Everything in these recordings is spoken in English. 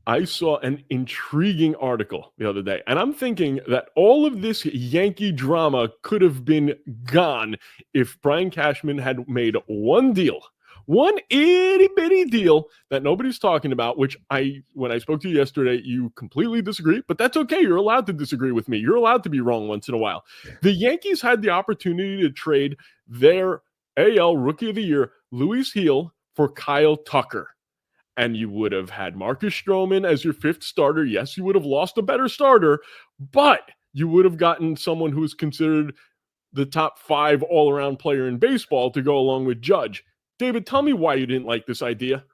I saw an intriguing article the other day, and I'm thinking that all of this Yankee drama could have been gone if Brian Cashman had made one itty bitty deal that nobody's talking about, which when I spoke to you yesterday, you completely disagree, but that's okay. You're allowed to disagree with me. You're allowed to be wrong once in a while. The Yankees had the opportunity to trade their AL Rookie of the Year, Luis Gil, for Kyle Tucker, and you would have had Marcus Stroman as your fifth starter. Yes, you would have lost a better starter, but you would have gotten someone who is considered the top 5 all-around player in baseball to go along with Judge. David, tell me why you didn't like this idea.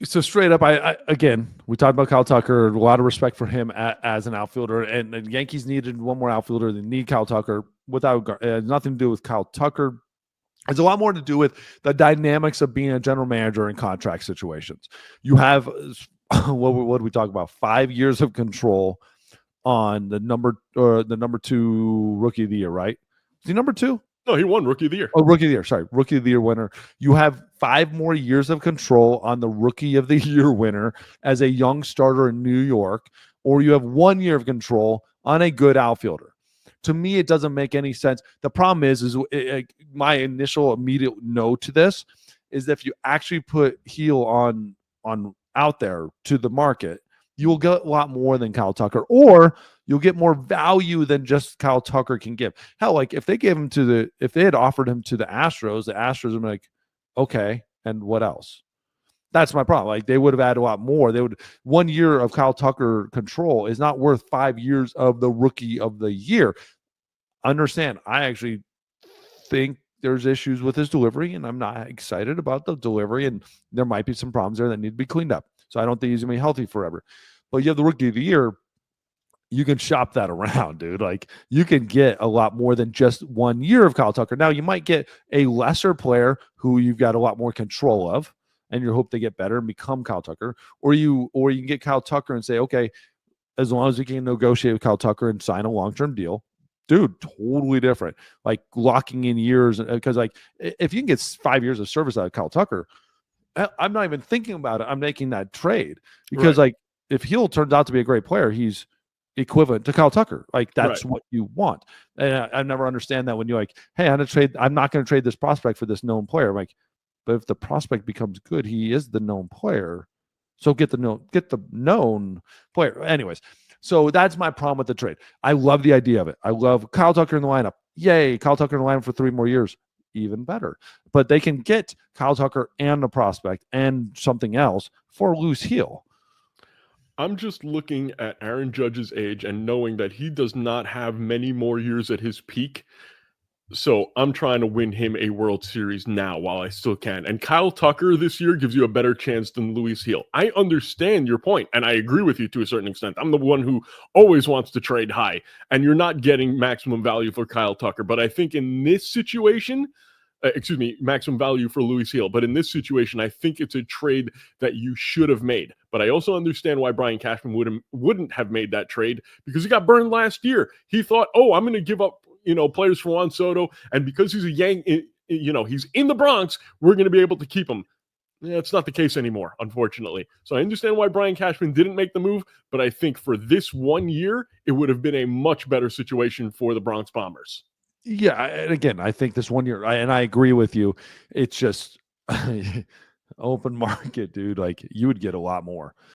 So straight up, again, we talked about Kyle Tucker. A lot of respect for him as an outfielder, and the Yankees needed one more outfielder. They need Kyle Tucker. Without nothing to do with Kyle Tucker. It's a lot more to do with the dynamics of being a general manager in contract situations. You have what do we talk about? 5 years of control on the number 2 Rookie of the Year, right? Is he number 2? No, he won Rookie of the Year. Oh, Rookie of the Year. Sorry, Rookie of the Year winner. You have 5 more years of control on the Rookie of the Year winner as a young starter in New York, or you have 1 year of control on a good outfielder. To me, it doesn't make any sense. The problem is my initial immediate no to this is that if you actually put Gil on out there to the market, you will get a lot more than Kyle Tucker, or you'll get more value than just Kyle Tucker can give. Hell, like if they had offered him to the Astros would be like, okay, and what else? That's my problem. Like they would have added a lot more. 1 year of Kyle Tucker control is not worth 5 years of the Rookie of the Year. Understand, I actually think there's issues with his delivery, and I'm not excited about the delivery, and there might be some problems there that need to be cleaned up. So I don't think he's going to be healthy forever. But you have the Rookie of the Year, you can shop that around, dude. Like you can get a lot more than just 1 year of Kyle Tucker. Now you might get a lesser player who you've got a lot more control of, and you hope they get better and become Kyle Tucker, or you can get Kyle Tucker and say, okay, as long as we can negotiate with Kyle Tucker and sign a long-term deal, dude, totally different. Like locking in years, because like if you can get 5 years of service out of Kyle Tucker, I'm not even thinking about it. I'm making that trade because like if Gil turns out to be a great player, he's equivalent to Kyle Tucker. Like that's what you want. And I never understand that when you're like, hey, I'm not going to trade this prospect for this known player. I'm like, but if the prospect becomes good, he is the known player. So get the known player. Anyways, so that's my problem with the trade. I love the idea of it. I love Kyle Tucker in the lineup. Yay, Kyle Tucker in the lineup for 3 more years. Even better. But they can get Kyle Tucker and a prospect and something else for Luis Gil. I'm just looking at Aaron Judge's age and knowing that he does not have many more years at his peak. So I'm trying to win him a World Series now while I still can. And Kyle Tucker this year gives you a better chance than Luis Gil. I understand your point, and I agree with you to a certain extent. I'm the one who always wants to trade high, and you're not getting maximum value for Kyle Tucker. But I think in this situation, maximum value for Luis Gil. But in this situation, I think it's a trade that you should have made. But I also understand why Brian Cashman wouldn't have made that trade because he got burned last year. He thought, oh, I'm going to give up players for Juan Soto, and because he's a Yankee, he's in the Bronx, we're going to be able to keep him. It's not the case anymore, unfortunately. So I understand why Brian Cashman didn't make the move, but I think for this 1 year, it would have been a much better situation for the Bronx Bombers. Yeah, and again, I think this 1 year, and I agree with you, it's just open market, dude. Like you would get a lot more.